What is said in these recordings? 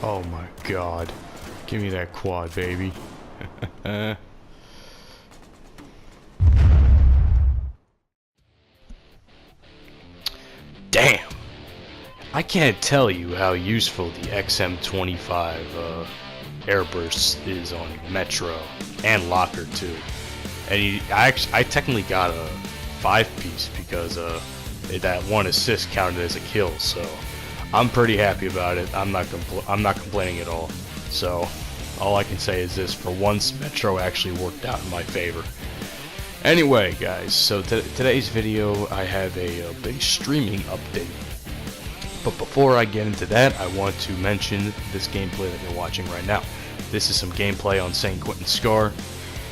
Oh my god. Give me that quad, baby. Damn! I can't tell you how useful the XM25 airburst is on Metro and Locker too. And I technically got a 5-piece because that one assist counted as a kill, so I'm pretty happy about it. I'm not complaining at all. So all I can say is this: for once, Metro actually worked out in my favor. Anyway, guys, so today's video I have a big streaming update. But before I get into that, I want to mention this gameplay that you're watching right now. This is some gameplay on St. Quentin Scar.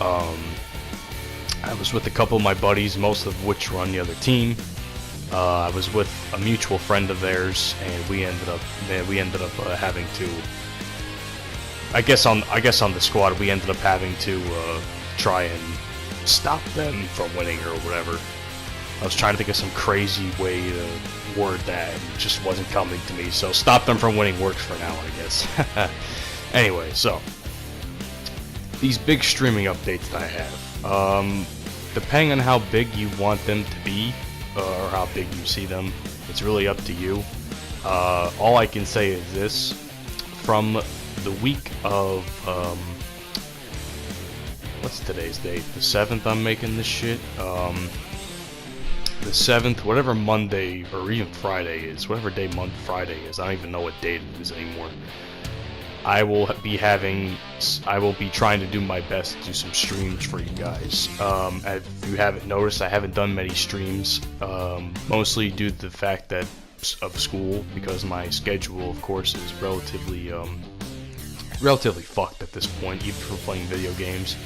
I was with a couple of my buddies, most of which were on the other team. I was with a mutual friend of theirs, and we ended up having to. I guess on the squad, we ended up having to try and stop them from winning or whatever. I was trying to think of some crazy way to word that, and it just wasn't coming to me. So stop them from winning works for now, I guess. Anyway, so these big streaming updates that I have, depending on how big you want them to be, or how big you see them, it's really up to you. All I can say is this: from the week of what's today's date? The 7th. I'm making this shit. The 7th, whatever Monday or even Friday is, whatever day Friday is. I don't even know what date it is anymore. I will be trying to do my best to do some streams for you guys. If you haven't noticed, I haven't done many streams, mostly due to the fact that of school, because my schedule, of course, is relatively fucked at this point, even for playing video games.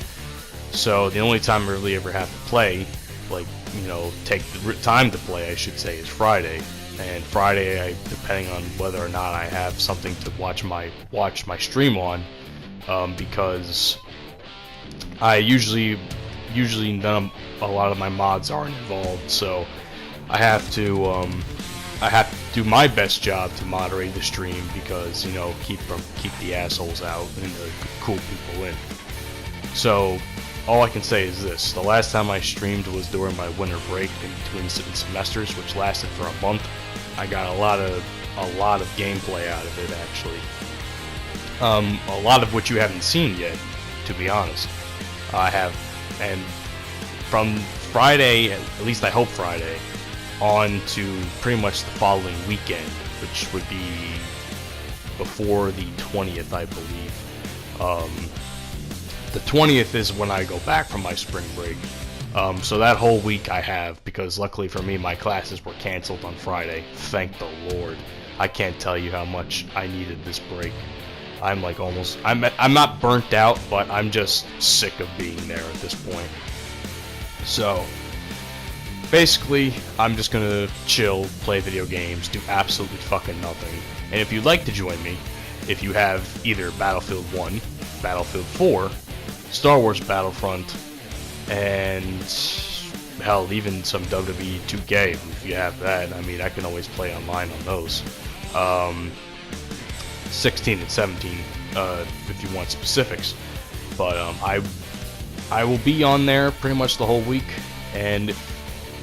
So the only time I really ever have to play, like, you know, take the time to play, I should say, is Friday. And Friday, depending on whether or not I have something to watch my stream on, because I usually a lot of my mods aren't involved, so I have to do my best job to moderate the stream, because, you know, keep the assholes out and the cool people in. So all I can say is this: the last time I streamed was during my winter break in between semesters, which lasted for a month. I got a lot of gameplay out of it, actually. A lot of which you haven't seen yet, to be honest. I have, and from Friday, at least I hope Friday, on to pretty much the following weekend, which would be before the 20th, I believe. The 20th is when I go back from my spring break. So that whole week I have, because luckily for me, my classes were canceled on Friday. Thank the Lord. I can't tell you how much I needed this break. I'm like I'm not burnt out, but I'm just sick of being there at this point. So basically, I'm just gonna chill, play video games, do absolutely fucking nothing. And if you'd like to join me, if you have either Battlefield 1, Battlefield 4, Star Wars Battlefront, and hell, even some WWE 2K, if you have that, I mean, I can always play online on those. 16 and 17, if you want specifics. But I will be on there pretty much the whole week, and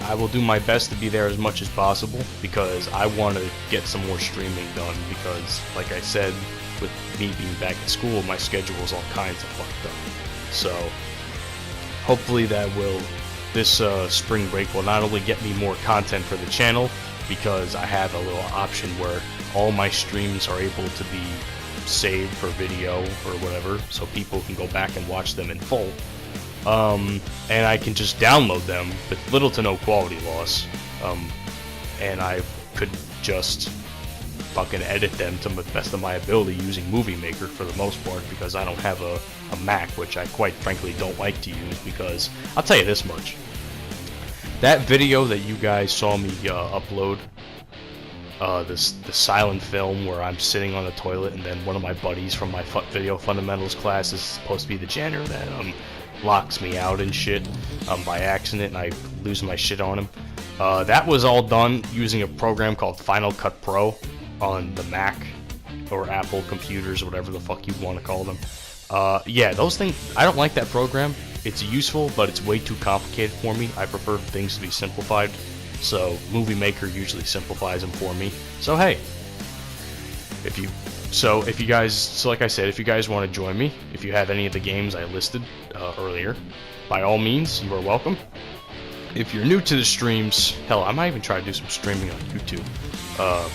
I will do my best to be there as much as possible, because I want to get some more streaming done, because, like I said, with me being back at school, my schedule is all kinds of fucked up. So hopefully this spring break will not only get me more content for the channel, because I have a little option where all my streams are able to be saved for video or whatever, so people can go back and watch them in full. And I can just download them with little to no quality loss, and I could just fucking edit them to the best of my ability using Movie Maker for the most part, because I don't have a Mac, which I quite frankly don't like to use, because I'll tell you this much: that video that you guys saw me upload, the silent film where I'm sitting on the toilet, and then one of my buddies from my video fundamentals class is supposed to be the janitor that locks me out and shit by accident, and I lose my shit on him. That was all done using a program called Final Cut Pro on the Mac, or Apple computers, whatever the fuck you want to call them. Yeah, those things, I don't like that program. It's useful, but it's way too complicated for me. I prefer things to be simplified. So Movie Maker usually simplifies them for me. So hey, if you guys, like I said, if you guys want to join me, if you have any of the games I listed earlier, by all means, you are welcome. If you're new to the streams, hell, I might even try to do some streaming on YouTube.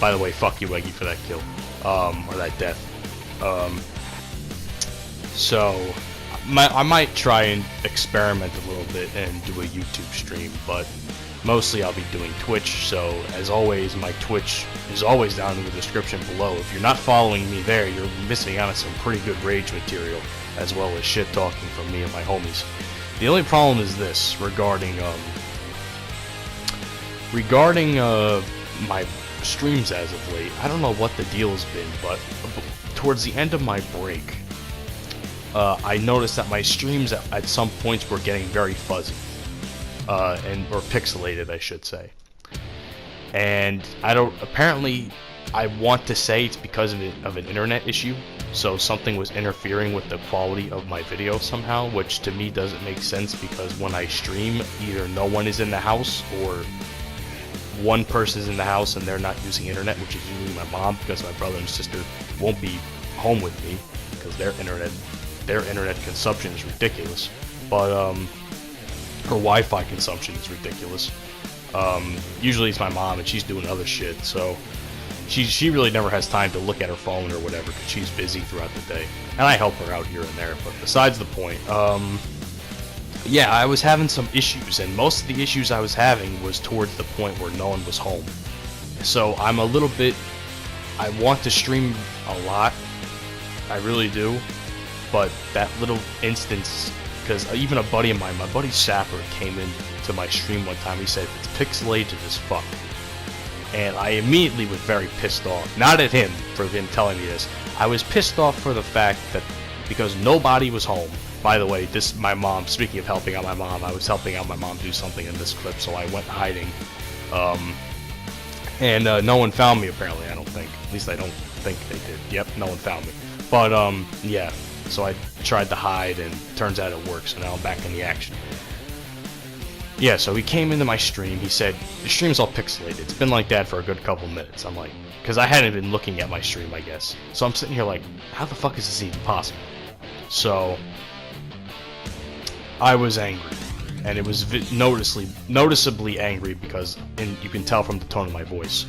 By the way, fuck you, Eggy, for that kill, or that death. So I might try and experiment a little bit and do a YouTube stream, but mostly I'll be doing Twitch. So as always, my Twitch is always down in the description below. If you're not following me there, you're missing out on some pretty good rage material, as well as shit talking from me and my homies. The only problem is this, regarding my streams as of late. I don't know what the deal has been, but towards the end of my break, I noticed that my streams at some points were getting very fuzzy, or pixelated, I should say. And apparently, I want to say it's because of an internet issue. So something was interfering with the quality of my video somehow, which to me doesn't make sense, because when I stream, either no one is in the house, or one person is in the house and they're not using internet, which is usually my mom, because my brother and sister won't be home with me because their internet consumption is ridiculous. But her Wi-Fi consumption is ridiculous. Usually it's my mom, and she's doing other shit, so she really never has time to look at her phone or whatever, because she's busy throughout the day, and I help her out here and there. But besides the point, yeah, I was having some issues, and most of the issues I was having was towards the point where no one was home. So I'm a little bit, I want to stream a lot, I really do, but that little instance, because even a buddy of mine, my buddy Sapper, came in to my stream one time. He said, it's pixelated as fuck. And I immediately was very pissed off. Not at him for him telling me this. I was pissed off for the fact that because nobody was home. By the way, my mom, speaking of helping out my mom, I was helping out my mom do something in this clip, so I went hiding. And no one found me, apparently, I don't think. At least I don't think they did. Yep, no one found me. But, yeah. So I tried to hide, and turns out it worked, so now I'm back in the action. Yeah, so he came into my stream, he said, the stream's all pixelated. It's been like that for a good couple minutes. I'm like, because I hadn't been looking at my stream, I guess. So I'm sitting here like, how the fuck is this even possible? So I was angry, and it was noticeably angry, because you can tell from the tone of my voice.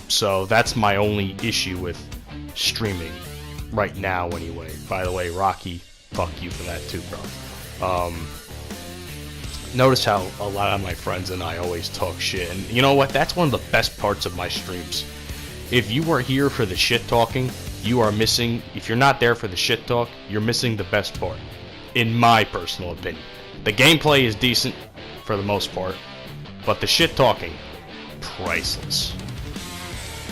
So that's my only issue with streaming right now, anyway. By the way, Rocky, fuck you for that too, bro. Notice how a lot of my friends and I always talk shit, and you know what? That's one of the best parts of my streams. If you are here for the shit talking, you are missing. If you're not there for the shit talk, you're missing the best part, in my personal opinion. The gameplay is decent for the most part, but the shit talking, priceless.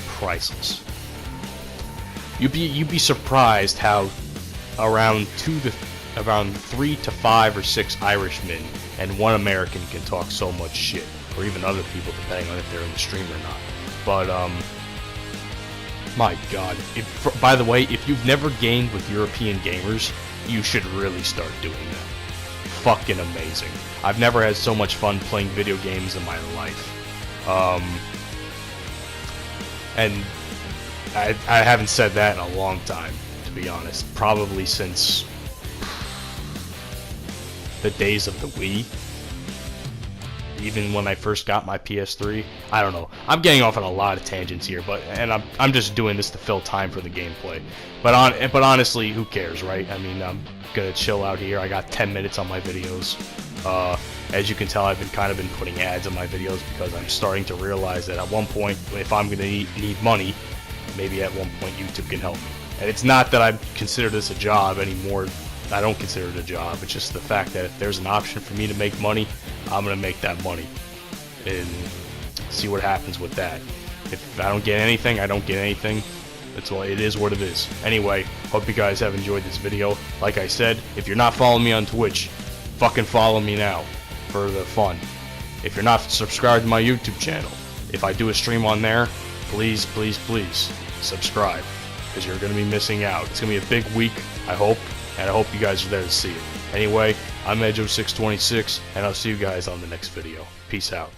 Priceless. You'd be surprised how around 3 to 5 or 6 Irishmen and 1 American can talk so much shit, or even other people, depending on if they're in the stream or not. But my God! By the way, if you've never gamed with European gamers, you should really start doing that. Fucking amazing! I've never had so much fun playing video games in my life. And I haven't said that in a long time, to be honest. Probably since the days of the Wii. Even when I first got my PS3. I don't know. I'm getting off on a lot of tangents here, and I'm just doing this to fill time for the gameplay. But honestly, who cares, right? I mean, I'm gonna chill out here. I got 10 minutes on my videos. As you can tell, I've been putting ads on my videos, because I'm starting to realize that at one point, if I'm gonna need money, maybe at one point YouTube can help me. And it's not that I consider this a job anymore. I don't consider it a job. It's just the fact that if there's an option for me to make money, I'm gonna make that money and see what happens with that. If I don't get anything, I don't get anything. It is what it is. Anyway, hope you guys have enjoyed this video. Like I said, if you're not following me on Twitch, fucking follow me now for the fun. If you're not subscribed to my YouTube channel, if I do a stream on there, please, please, please subscribe, because you're going to be missing out. It's going to be a big week, I hope, and I hope you guys are there to see it. Anyway, I'm Edge0626, and I'll see you guys on the next video. Peace out.